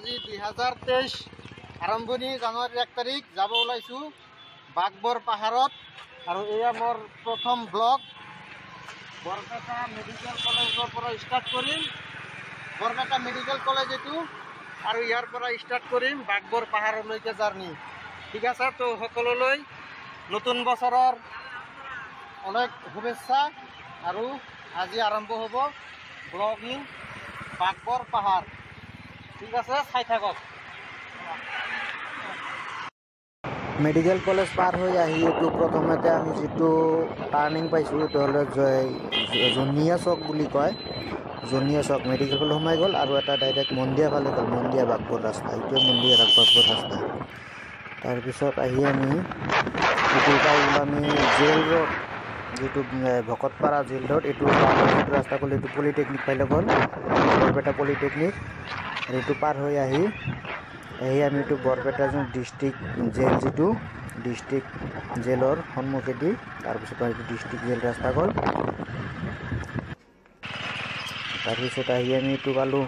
আজি 2023 আৰম্ভণি জানুৱাৰী 1 তাৰিখ যাব ওলাইছো বাগবৰ পাহাৰত। আৰু এয়া মোৰ প্ৰথম ব্লগ। বৰপেটা মেডিকেল কলেজৰ পৰা ষ্টাৰ্ট কৰিম, বৰপেটা মেডিকেল কলেজ এইটো, আৰু ইয়াৰ পৰা ষ্টাৰ্ট কৰিম বাগবৰ পাহাৰলৈকে জাৰ্ণি। ঠিক আছে, তো সকলোলৈ নতুন বছৰৰ অনেক শুভেচ্ছা। আৰু আজি আৰম্ভ হ'ব ব্লগিং বাগবৰ পাহাৰ। ঠিক আছে, চাই থাকক। মেডিকেল কলেজ পাৰ হৈ আহি এইটো প্ৰথমতে আমি যিটো টাৰ্ণিং পাইছোঁ এইটো হ'লে জনিয়া চক বুলি কয়। জনিয়া চক মেডিকেল কলেজ সোমাই গ'ল আৰু এটা ডাইৰেক্ট মন্দিয়া ফালে গ'ল, মন্দিয়া বাগবৰ ৰাস্তা। এইটোৱে মন্দিয়া বাগবৰ ৰাস্তা। তাৰপিছত আহি আমি এইটো পাই গ'লো আমি জেল ৰোড, যিটো ভকতপাৰা জেল ৰোড। এইটো যিটো ৰাস্তা গ'ল এইটো পলিটেকনিক ফালে গ'ল, বৰপেটা পলিটেকনিক। আৰু এইটো পাৰ হৈ আহি আমি এইটো বৰপেটা ডিষ্ট্ৰিক্ট জেল, যিটো ডিষ্ট্ৰিক্ট জেলৰ সন্মুখেদি, তাৰপিছত এইটো ডিষ্ট্ৰিক্ট জেল ৰাস্তা গ'ল। তাৰপিছত আহি আমি এইটো পালোঁ,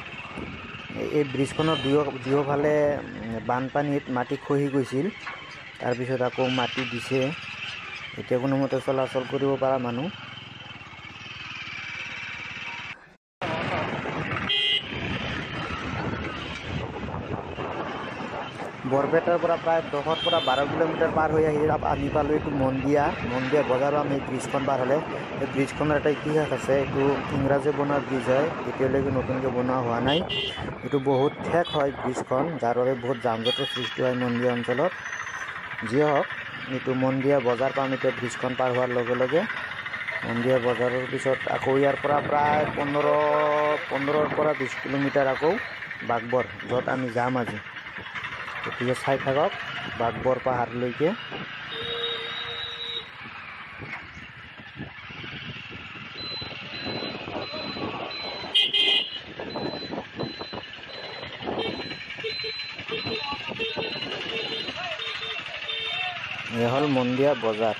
এই ব্ৰিজখনৰ দুয়োফালে বানপানীত মাটি খহি গৈছিল, তাৰপিছত আকৌ মাটি দিছে, এতিয়া কোনোমতে চলাচল কৰিব পৰা মানুহ। বৰপেটাৰ পৰা প্ৰায় 10 পৰা 12 কিলোমিটাৰ পাৰ হৈ আহি আমি পালোঁ এইটো মন্দিয়া বজাৰো। আমি ব্ৰিজখন পাৰ হ'লে এই ব্ৰিজখনৰ এটা ইতিহাস আছে। এইটো ইংৰাজে বনোৱা ব্ৰিজ হয়, এতিয়ালৈকে নতুনকৈ বনোৱা হোৱা নাই। এইটো বহুত ঠেক হয় ব্ৰিজখন, যাৰ বাবে বহুত যান জঁটৰ সৃষ্টি হয় মন্দিয়া অঞ্চলত। যিয়ে হওক, এইটো মন্দিয়া বজাৰ পাম এতিয়া ব্ৰিজখন পাৰ হোৱাৰ লগে লগে। মন্দিয়া বজাৰৰ পিছত আকৌ ইয়াৰ পৰা প্ৰায় 15 পৰা 20 কিলোমিটাৰ আকৌ বাগবৰ, য'ত আমি যাম আজি। গতিকে চাই থাকক বাগবৰ পাহাৰলৈকে। এয়া হ'ল মন্দিয়া বজাৰ।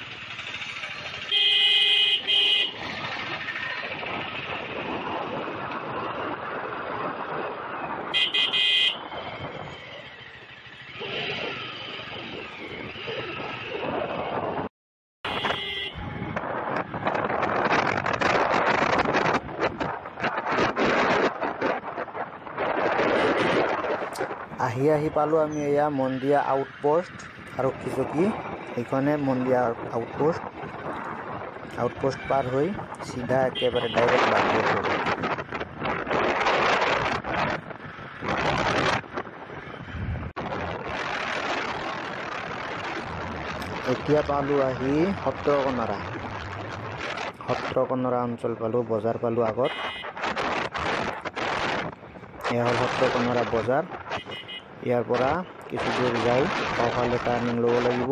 আহি পালোঁ আমি এয়া মন্দিয়া আউটপোষ্ট আৰক্ষী চকী। এইখনে মন্দিয়া আউটপোষ্ট পাৰ হৈ চিধা একেবাৰে ডাইৰেক্ট বাগবৰ হ'ব। এতিয়া পালোঁ আহি সত্ৰকনৰা অঞ্চল পালোঁ, বজাৰ পালোঁ আগত। এয়া হ'ল সত্ৰকনৰা বজাৰ। ইয়াৰ পৰা কিছু দূৰ যাই বাওঁফালে টাৰ্ণিং ল'ব লাগিব।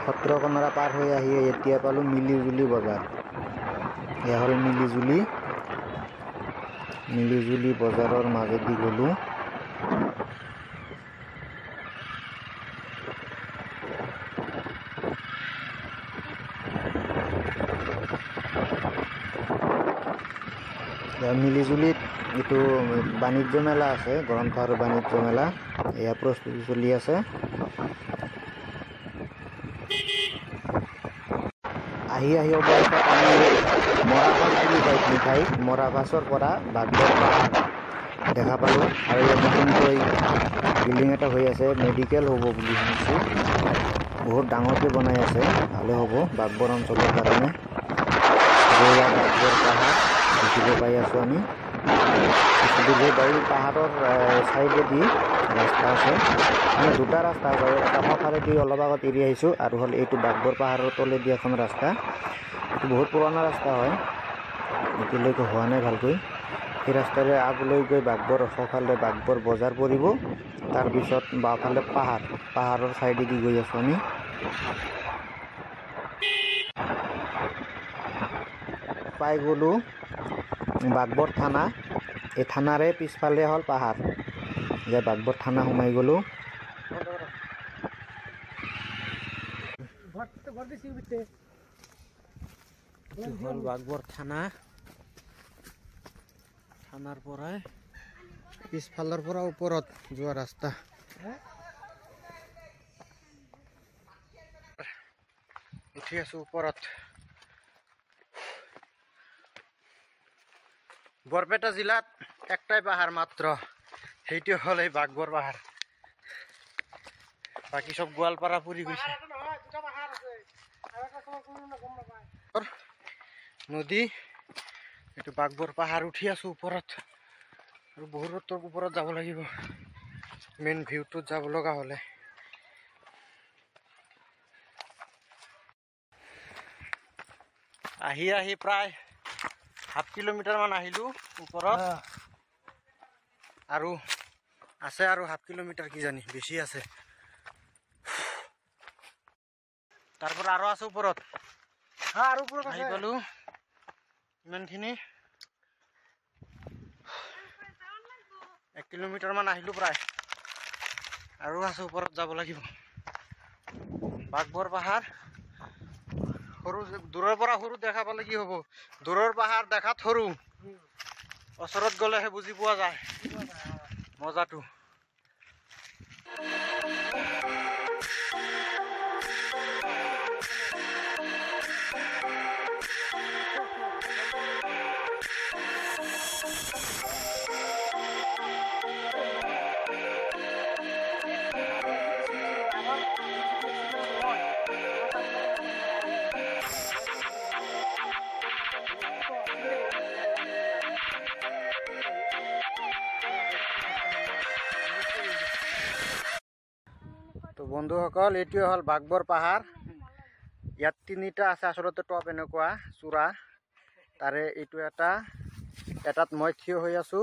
সত্ৰকনৰা পাৰ হৈ আহি এতিয়া পালোঁ মিলিজুলি বজাৰ। এয়া হ'ল মিলিজুলি বজাৰৰ মাজেদি গ'লোঁ। মিলিজুলিত এইটো বাণিজ্য মেলা আছে, গ্ৰন্থ আৰু বাণিজ্য মেলা। এয়া প্ৰস্তুতি চলি আছে। আহি অৱশেষত আমি মৰাভাছ বুলি কয় ঠাইত, মৰাভাছৰ পৰা বাগবৰ পাহাৰ দেখা পালোঁ। আৰু ইয়াত নতুনকৈ বিল্ডিং এটা হৈ আছে, মেডিকেল হ'ব বুলি শুনিছোঁ। বহুত ডাঙৰকৈ বনাই আছে, ভালে হ'ব বাগবৰ অঞ্চলৰ কাৰণে। এয়া বাগবৰ পাহাৰ দেখিব পাই আছোঁ আমি। পাহাৰৰ চাইডেদি ৰাস্তা আছে, মানে দুটা ৰাস্তা আছে। এটা সফালেদি অলপ আগত এৰি আহিছোঁ, আৰু হ'ল এইটো বাগবৰ পাহাৰৰ তলেদি এখন ৰাস্তা। এইটো বহুত পুৰণা ৰাস্তা হয়, এতিয়ালৈকে হোৱা নাই ভালকৈ। সেই ৰাস্তাৰে আগলৈ গৈ সফালে বাগবৰ বজাৰ পৰিব। তাৰপিছত বাওঁফালে পাহাৰৰ চাইডেদি গৈ আছোঁ আমি। পাই গ'লোঁ বাগবৰ থানা। এই থানাৰে পিছফালে হ'ল পাহাৰ। যে বাগবৰ থানা সোমাই গ'লোঁ। বাগবৰ থানা থানাৰ পৰাই পিছফালৰ পৰা ওপৰত যোৱা ৰাস্তা উঠি আছো ওপৰত বৰপেটা জিলাত একটাই পাহাৰ মাত্ৰ সেইটো হ'ল এই বাগবৰ পাহাৰ বাকি সব গোৱালপাৰা পুৰি গৈছে নদী এইটো বাগবৰ পাহাৰ উঠি আছো ওপৰত আৰু বহুত ওপৰত যাব লাগিব মেইন ভিউটোত যাব লগা হলে আহি প্ৰায় 1/2 কিলোমিটাৰ মান আহিলো ওপৰত আৰু আছে আৰু 1/2 কিলোমিটাৰ কি জানি বেছি আছে তাৰপৰ আৰো আছে উপৰত আৰ উপৰত আহি পালো ইমানখিনি 1 কিলোমিটাৰ মান আহিলো প্ৰায় আৰু আছে উপৰত যাব লাগিব বাগবৰ পাহাৰ সৰু দূৰৰ পৰা সৰু দেখা পালে কি হ'ব দূৰৰ পাহাৰ দেখাত সৰু ওচৰত গলেহে বুজি পোৱা যায় মজাটো তো বন্ধুসকল এইটোৱে হ'ল বাগবৰ পাহাৰ ইয়াত তিনিটা আছে আসলতে টপ এনেকুৱা চূড়া তাৰে এইটো এটাত মই থিয় হৈ আছো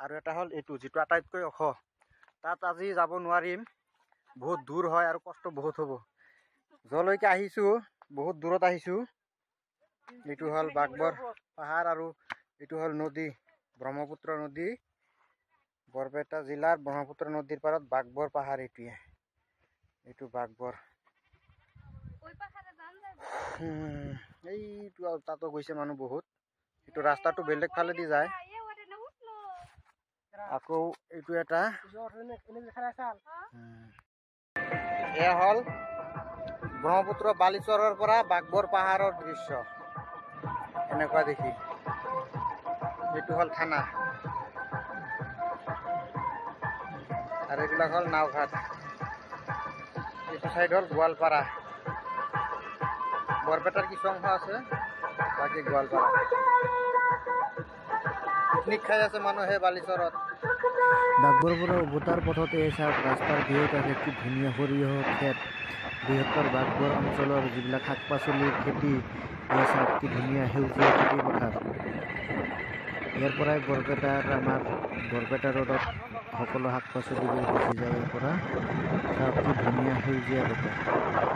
আৰু এটা হ'ল এইটো যেটো আটাইতকৈ ওখ তাত আজি যাব নোৱাৰিম বহুত দূৰ হয় আৰু কষ্ট বহুত হ'ব জলৈকে আহিছো বহুত দূৰত আহিছো এইটো হ'ল বাগবৰ পাহাৰ আৰু এইটো হ'ল নদী ব্ৰহ্মপুত্ৰ নদী বৰপেটা জিলাৰ ব্ৰহ্মপুত্ৰ নদীৰ পাৰত বাগবৰ পাহাৰ এইটো বাগবৰ এইটো তাতো গৈছে মানুহ বহুত এইটো ৰাস্তাটো বেলেগ ফালে দি যায় আকৌ এইটো এটা এয়া হ'ল ব্ৰহ্মপুত্ৰ বালিচৰৰ পৰা বাগবৰ পাহাৰৰ দৃশ্য এনেকুৱা দেখি এইটো হ'ল থানা আৰু এইবিলাক হ'ল নাওঘাট এইটো সাইড হল গোৱালপাৰা বৰপেটাৰ কিছু অংশ আছে বাকি গোৱালপাৰা পিকনিক খাই আছে মানুহে বালিচৰত বাগবৰ পৰা উভতাৰ পথতে চাওক ৰাস্তাৰ ভিউত আছে কি ধুনীয়া সৰিয়হ খেত বৃহত্তৰ বাগবৰ অঞ্চলৰ যিবিলাক শাক পাচলিৰ খেতি চাওক কি ধুনীয়া সেউজীয়া খেতি পথাৰ ইয়াৰ পৰাই আমাৰ বৰপেটা ৰোডত সকলো শাক পাচলিবোৰ গুচি যায় ইয়াৰ পৰা চাওক কি ধুনীয়া সেউজীয়া বতৰ